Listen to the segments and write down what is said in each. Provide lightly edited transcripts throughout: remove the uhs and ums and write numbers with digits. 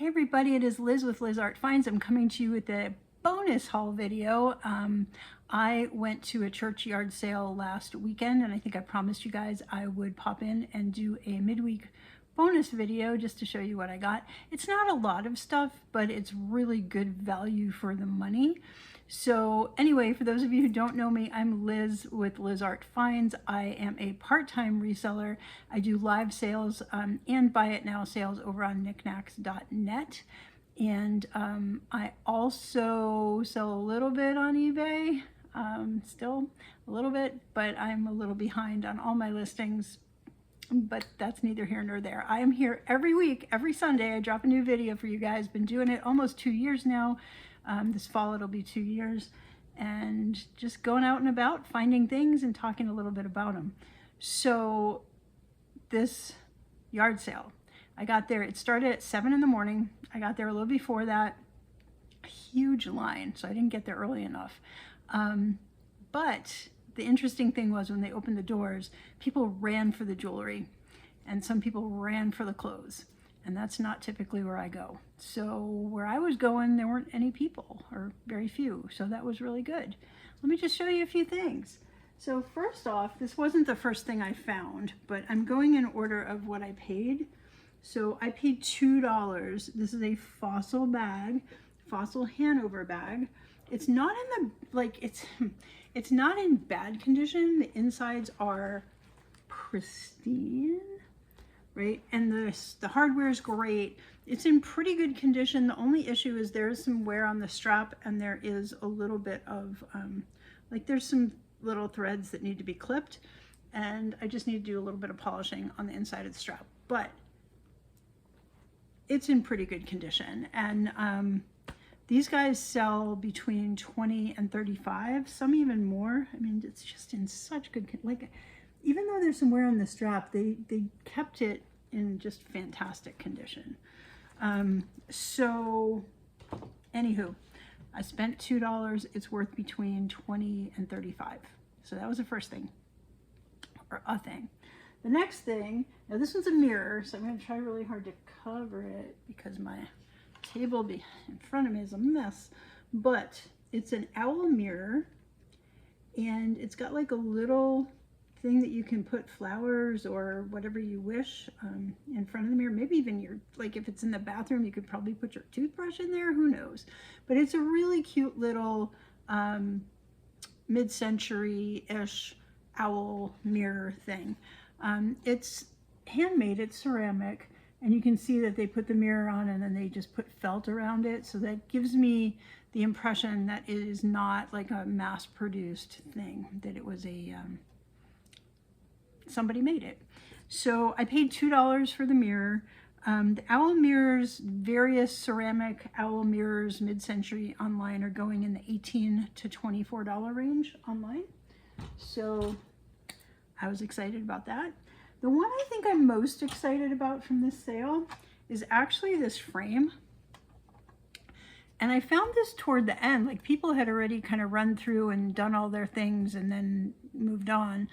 everybody, it is Liz with Liz Art Finds. I'm coming to you with a bonus haul video. I went to a church yard sale last weekend, and I think I promised you guys I would pop in and do a midweek bonus video just to show you what I got. It's not a lot of stuff, but it's really good value for the money. So anyway, for those of you who don't know me, I'm Liz with Liz Art Finds. I am a part-time reseller. I do live sales and buy it now sales over on Niknax.net. And I also sell a little bit on eBay, still a little bit, but I'm a little behind on all my listings. But that's neither here nor there. I am here every week, every Sunday. I drop a new video for you guys. Been doing it almost 2 years now. This fall it'll be 2 years, and just going out and about, finding things and talking a little bit about them. So this yard sale, I got there, it started at 7 in the morning. I got there a little before that. A huge line, so I didn't get there early enough. But the interesting thing was when they opened the doors, people ran for the jewelry and some people ran for the clothes. And that's not typically where I go. So where I was going, there weren't any people, or very few. So that was really good. Let me just show you a few things. So first off, this wasn't the first thing I found, but I'm going in order of what I paid. So I paid $2. This is a Fossil bag, Fossil Hanover bag. It's not in the, like, it's not in bad condition. The insides are pristine. Right? And the hardware is great. It's in pretty good condition. The only issue is there's some wear on the strap, and there is a little bit of, like there's some little threads that need to be clipped, and I just need to do a little bit of polishing on the inside of the strap. But it's in pretty good condition. And these guys sell between 20 and 35, some even more. I mean, it's just in such good, like, even though there's some wear on the strap, they kept it in just fantastic condition. So anywho, I spent $2. It's worth between 20 and 35. So that was the first thing, or a thing. The next thing, now this one's a mirror, so I'm going to try really hard to cover it because my table in front of me is a mess, but it's an owl mirror, and it's got like a little thing that you can put flowers or whatever you wish in front of the mirror. Maybe even your, like if it's in the bathroom, you could probably put your toothbrush in there, who knows. But it's a really cute little mid-century-ish owl mirror thing. It's handmade, it's ceramic, and you can see that they put the mirror on and then they just put felt around it. So that gives me the impression that it is not like a mass-produced thing, that it was a somebody made it. So I paid $2 for the mirror. The owl mirrors, various ceramic owl mirrors mid-century online are going in the $18 to $24 range online. So I was excited about that. The one I think I'm most excited about from this sale is actually this frame. And I found this toward the end, like people had already kind of run through and done all their things and then moved on.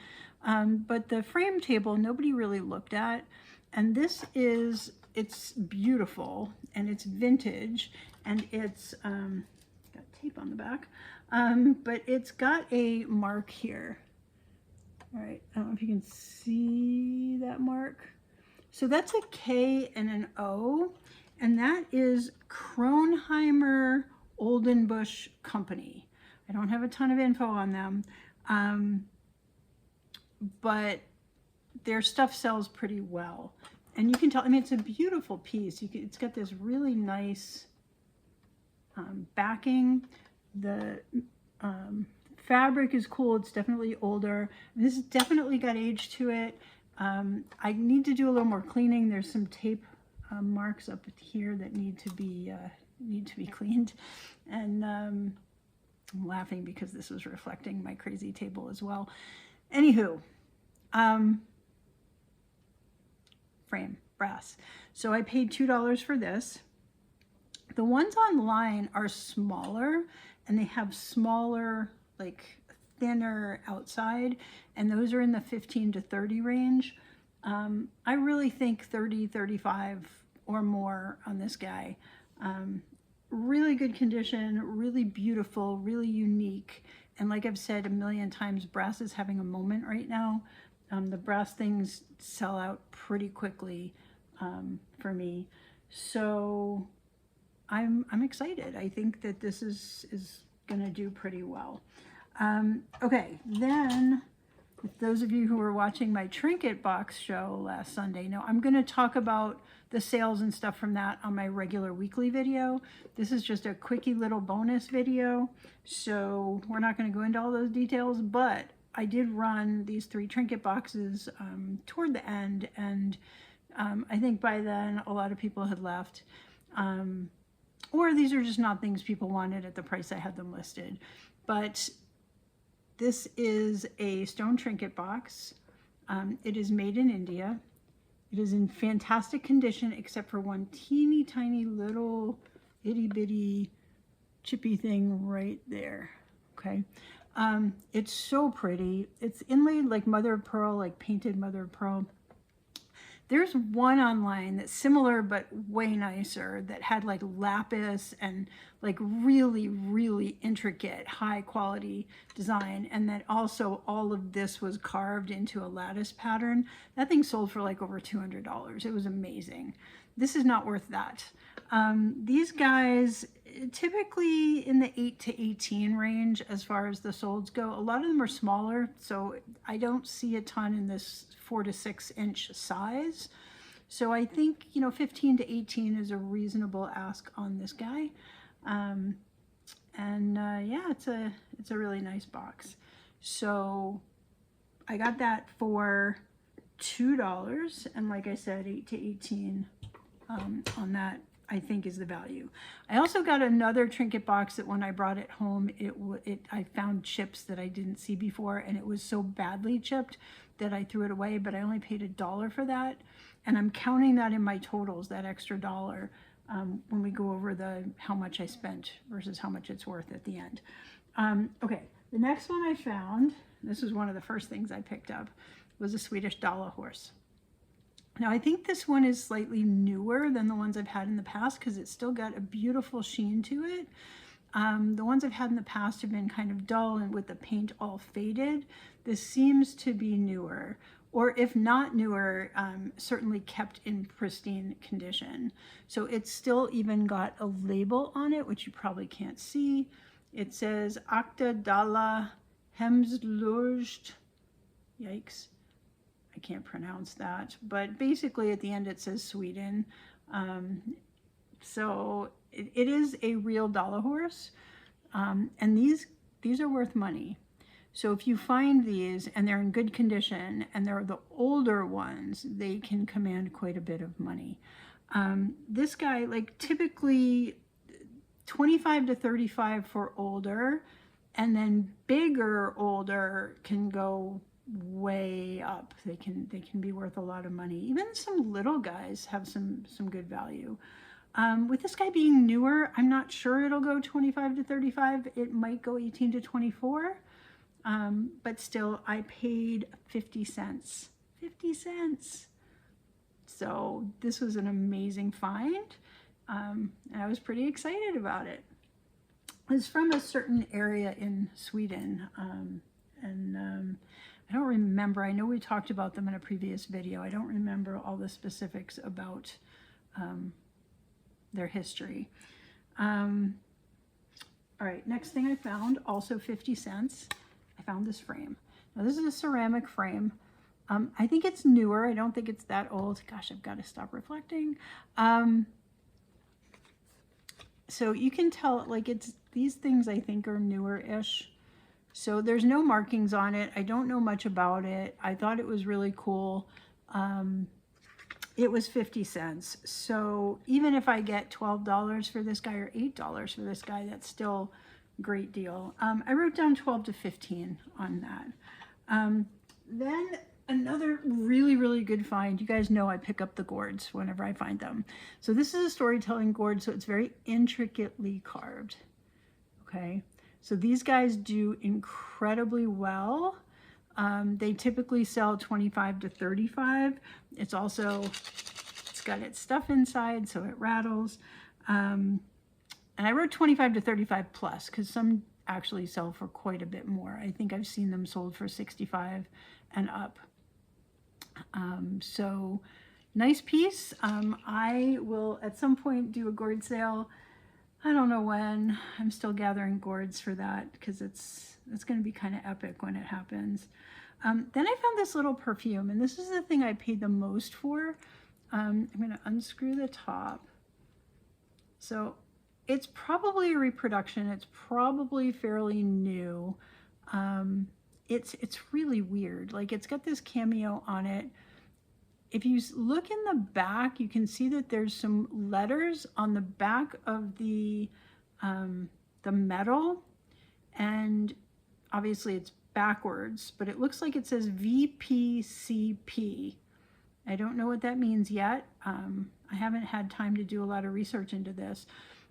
But the frame table, nobody really looked at. And this is, it's beautiful and it's vintage and it's got tape on the back, but it's got a mark here. All right, I don't know if you can see that mark. So that's a K and an O, and that is Kronheimer Oldenbusch Company. I don't have a ton of info on them. But their stuff sells pretty well, and you can tell, I mean, it's a beautiful piece. It's got this really nice backing. The fabric is cool. It's definitely older. This has definitely got age to it. I need to do a little more cleaning. There's some tape marks up here that need to be cleaned, and I'm laughing because this was reflecting my crazy table as well. Anywho, frame, brass. So I paid $2 for this. The ones online are smaller, and they have smaller, like thinner outside, and those are in the 15 to 30 range. I really think 30, 35 or more on this guy. Really good condition, really beautiful, really unique. And like I've said a million times, brass is having a moment right now. The brass things sell out pretty quickly for me. So I'm excited. I think that this is gonna do pretty well. Okay, then those of you who were watching my trinket box show last Sunday know I'm gonna talk about the sales and stuff from that on my regular weekly video. This is just a quickie little bonus video, so we're not gonna go into all those details, but I did run these 3 trinket boxes toward the end, and I think by then a lot of people had left. Or these are just not things people wanted at the price I had them listed. But this is a stone trinket box. It is made in India. It is in fantastic condition except for one teeny tiny little itty bitty chippy thing right there. Okay. It's so pretty. It's inlaid like mother of pearl, like painted mother of pearl. There's one online that's similar but way nicer that had like lapis and like really, really intricate, high quality design. And then also all of this was carved into a lattice pattern. That thing sold for like over $200. It was amazing. This is not worth that. These guys, typically in the 8 to 18 range as far as the solds go. A lot of them are smaller, so I don't see a ton in this 4 to 6 inch size. So I think, you know, 15 to 18 is a reasonable ask on this guy. Yeah, it's a really nice box. So I got that for $2, and like I said, 8 to 18 on that, I think, is the value. I also got another trinket box that when I brought it home, I found chips that I didn't see before, and it was so badly chipped that I threw it away, but I only paid $1 for that. And I'm counting that in my totals, that extra $1, when we go over how much I spent versus how much it's worth at the end. Okay, the next one I found, this was one of the first things I picked up, was a Swedish Dala horse. Now I think this one is slightly newer than the ones I've had in the past because it's still got a beautiful sheen to it. The ones I've had in the past have been kind of dull and with the paint all faded. This seems to be newer, or if not newer, certainly kept in pristine condition. So it's still even got a label on it, which you probably can't see. It says Akta Dala Hemslurst. Yikes. I can't pronounce that, but basically at the end it says Sweden. So it is a real Dala horse, and these are worth money. So if you find these and they're in good condition and they're the older ones, they can command quite a bit of money. This guy, like typically 25 to 35 for older, and then bigger older can go way up. They can be worth a lot of money. Even some little guys have some good value. With this guy being newer, I'm not sure it'll go 25 to 35. It might go 18 to 24. But still, I paid 50 cents. 50 cents. So this was an amazing find. And I was pretty excited about it. It's from a certain area in Sweden. I don't remember. I know we talked about them in a previous video. I don't remember all the specifics about their history. All right, next thing I found, also 50 cents. I found this frame. Now this is a ceramic frame. I think it's newer. I don't think it's that old. Gosh, I've got to stop reflecting. So you can tell, like, these things I think are newer-ish. So there's no markings on it. I don't know much about it. I thought it was really cool. It was 50 cents. So even if I get $12 for this guy or $8 for this guy, that's still a great deal. I wrote down 12 to 15 on that. Then another really, really good find. You guys know I pick up the gourds whenever I find them. So this is a storytelling gourd, so it's very intricately carved. Okay. So these guys do incredibly well. They typically sell 25 to 35. It's got its stuff inside, so it rattles. And I wrote 25 to 35 plus because some actually sell for quite a bit more. I think I've seen them sold for 65 and up. So nice piece. I will at some point do a gourd sale. I don't know when. I'm still gathering gourds for that because it's going to be kind of epic when it happens. Then I found this little perfume, and this is the thing I paid the most for. I'm going to unscrew the top. So it's probably a reproduction. It's probably fairly new. It's really weird. Like, it's got this cameo on it. If you look in the back, you can see that there's some letters on the back of the metal, and obviously it's backwards, but it looks like it says VPCP. I don't know what that means yet. I haven't had time to do a lot of research into this,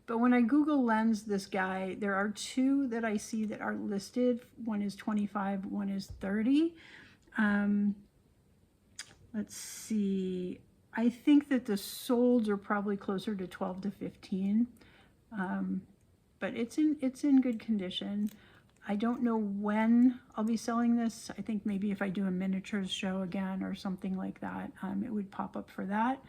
but when I Google lens this guy, there are two that I see that are listed. One is 25, one is 30. Let's see. I think that the solds are probably closer to 12 to 15, but it's in good condition. I don't know when I'll be selling this. I think maybe if I do a miniatures show again or something like that, it would pop up for that.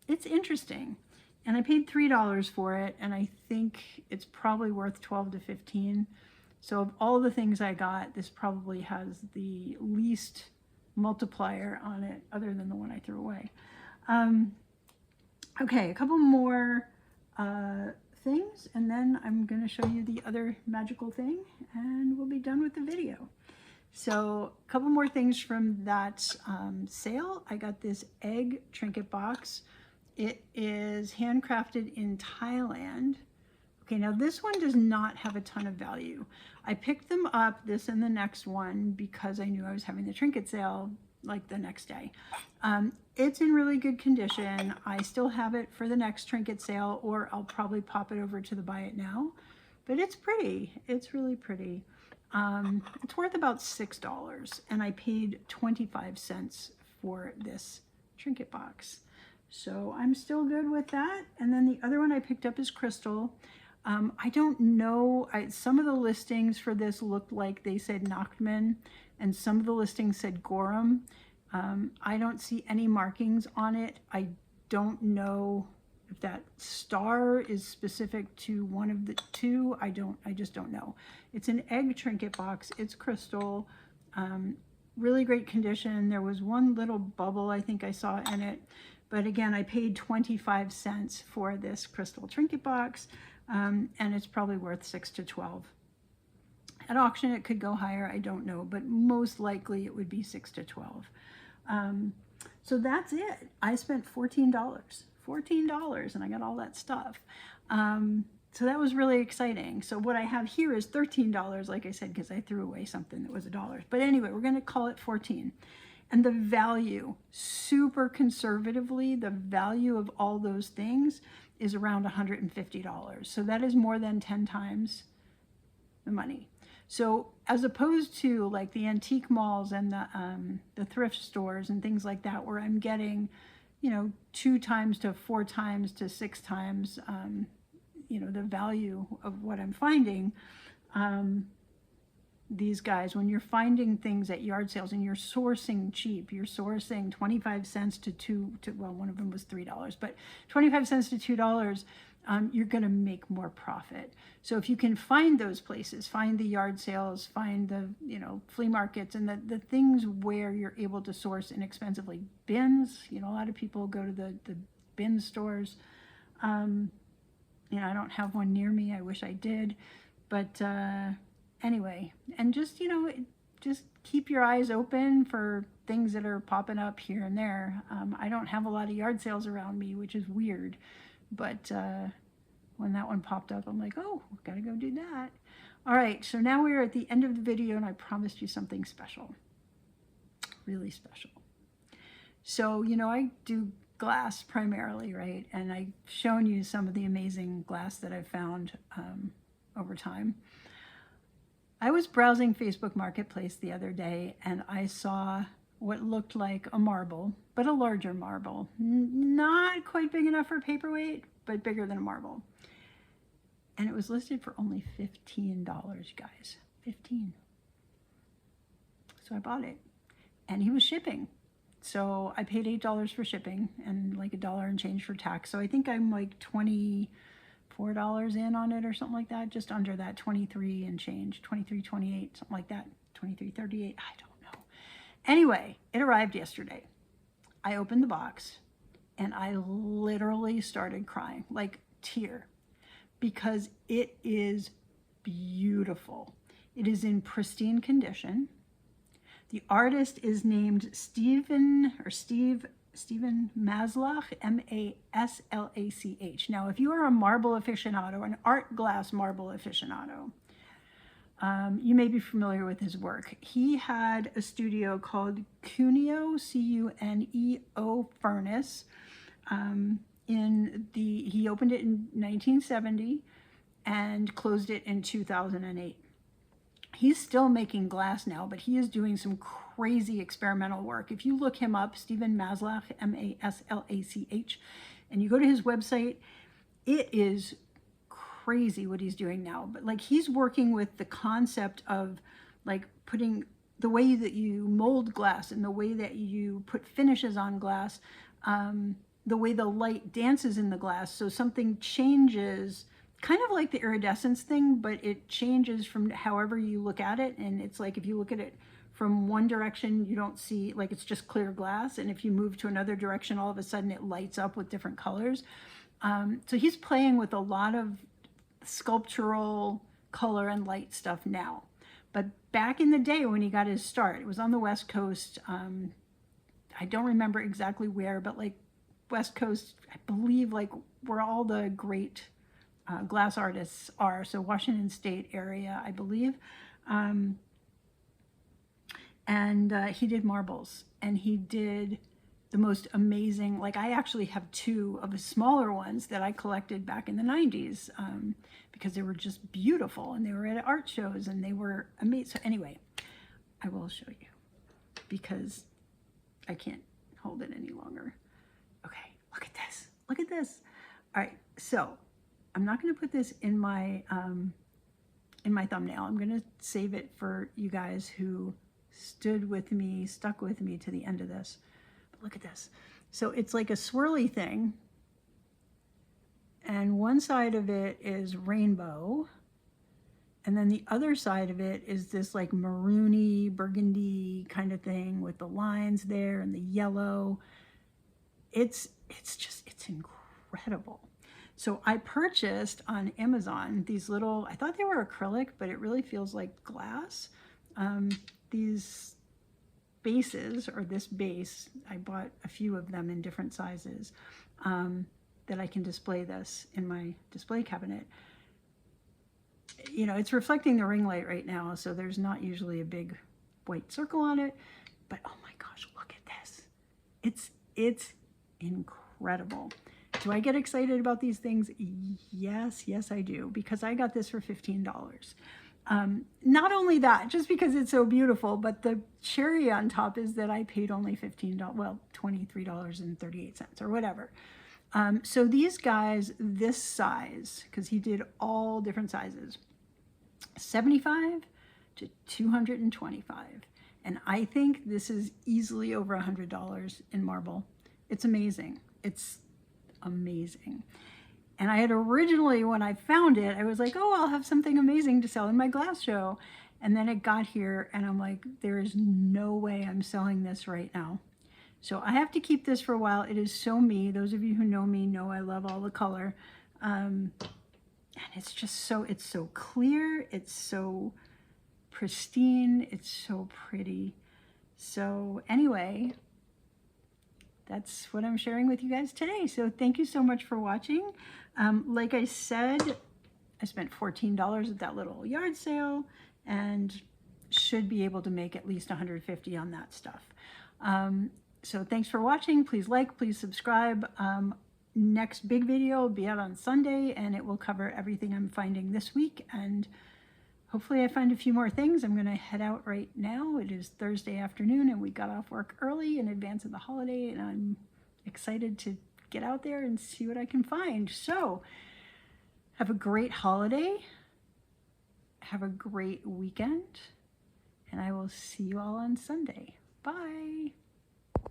It's interesting. And I paid $3 for it, and I think it's probably worth 12 to 15. So of all the things I got, this probably has the least multiplier on it other than the one I threw away. Okay, a couple more things, and then I'm going to show you the other magical thing, and we'll be done with the video. So a couple more things from that sale. I got this egg trinket box. It is handcrafted in Thailand. Okay, now this one does not have a ton of value. I picked them up, this and the next one, because I knew I was having the trinket sale like the next day. It's in really good condition. I still have it for the next trinket sale, or I'll probably pop it over to the buy it now. But it's pretty. It's really pretty. It's worth about $6, and I paid 25 cents for this trinket box. So I'm still good with that. And then the other one I picked up is crystal. I don't know, some of the listings for this looked like they said Nachman, and some of the listings said Gorham. I don't see any markings on it. I don't know if that star is specific to one of the two. I just don't know. It's an egg trinket box. It's crystal. Really great condition. There was one little bubble I think I saw in it. But again, I paid 25 cents for this crystal trinket box. And it's probably worth 6 to 12. At auction, it could go higher, I don't know, but most likely it would be 6 to 12. So that's it. I spent $14, and I got all that stuff. So that was really exciting. So what I have here is $13, like I said, because I threw away something that was $1. But anyway, we're going to call it 14. And the value, super conservatively, the value of all those things is around $150. So that is more than 10 times the money. So as opposed to like the antique malls and the thrift stores and things like that, where I'm getting, 2 times to 4 times to 6 times, the value of what I'm finding, these guys, when you're finding things at yard sales and you're sourcing cheap, you're sourcing 25 cents to well, one of them was $3, but 25 cents to $2, you're going to make more profit. So if you can find those places, find the yard sales, find the, flea markets, and the things where you're able to source inexpensively. Bins, a lot of people go to the bin stores. I don't have one near me. I wish I did, but anyway, and just keep your eyes open for things that are popping up here and there. I don't have a lot of yard sales around me, which is weird, but when that one popped up, I'm like, oh, gotta go do that. All right, so now we're at the end of the video, and I promised you something special, really special. So, I do glass primarily, right? And I've shown you some of the amazing glass that I've found over time. I was browsing Facebook Marketplace the other day, and I saw what looked like a marble, but a larger marble. Not quite big enough for a paperweight, but bigger than a marble. And it was listed for only $15, guys. 15. So I bought it. And he was shipping. So I paid $8 for shipping and like $1 and change for tax. So I think I'm like $24 in on it or something like that. Just under that, 23 and change. 23, 28, something like that. 23, 38, I don't know. Anyway, it arrived yesterday. I opened the box and I literally started crying, like tear, because it is beautiful. It is in pristine condition. The artist is named Steve Maslach, M-A-S-L-A-C-H. Now, if you are a marble aficionado, an art glass marble aficionado, you may be familiar with his work. He had a studio called Cuneo, C-U-N-E-O Furnace. He opened it in 1970 and closed it in 2008. He's still making glass now, but he is doing some crazy experimental work. If you look him up, Stephen Maslach, M-A-S-L-A-C-H, and you go to his website, it is crazy what he's doing now. But like, he's working with the concept of like putting the way that you mold glass and the way that you put finishes on glass, the way the light dances in the glass. So something changes, kind of like the iridescence thing, but it changes from however you look at it. And it's like, if you look at it from one direction, you don't see, like, it's just clear glass. And if you move to another direction, all of a sudden it lights up with different colors. So he's playing with a lot of sculptural color and light stuff now. But back in the day when he got his start, it was on the West Coast. I don't remember exactly where, but like West Coast, I believe, like where all the great glass artists are. So Washington State area, I believe. He did marbles, and he did the most amazing, like I actually have two of the smaller ones that I collected back in the 90s because they were just beautiful, and they were at art shows, and they were amazing. So anyway, I will show you because I can't hold it any longer. Okay, look at this. Look at this. All right, so I'm not going to put this in my thumbnail. I'm going to save it for you guys who stuck with me to the end of this. But look at this. So it's like a swirly thing, and one side of it is rainbow, and then the other side of it is this like maroony, burgundy kind of thing with the lines there and the yellow. It's incredible. So I purchased on Amazon these little, I thought they were acrylic, but it really feels like glass. These bases, or this base, I bought a few of them in different sizes that I can display this in my display cabinet. You know, it's reflecting the ring light right now, so there's not usually a big white circle on it, but oh my gosh, look at this. It's incredible. Do I get excited about these things? Yes, I do, because I got this for $15. Not only that, just because it's so beautiful, but the cherry on top is that I paid only $15, well, $23.38 or whatever. So these guys, this size, because he did all different sizes, 75 to 225. And I think this is easily over $100 in marble. It's amazing. It's amazing. And I had originally, when I found it, I was like, oh, I'll have something amazing to sell in my glass show. And then it got here, and I'm like, there is no way I'm selling this right now. So I have to keep this for a while. It is so me. Those of you who know me know I love all the color. And it's just so, it's so clear. It's so pristine. It's so pretty. So anyway, that's what I'm sharing with you guys today. So thank you so much for watching. Like I said, I spent $14 at that little yard sale and should be able to make at least $150 on that stuff. So thanks for watching. Please like, please subscribe. Next big video will be out on Sunday, and it will cover everything I'm finding this week. And hopefully I find a few more things. I'm going to head out right now. It is Thursday afternoon and we got off work early in advance of the holiday, and I'm excited to get out there and see what I can find. So have a great holiday. Have a great weekend. And I will see you all on Sunday. Bye.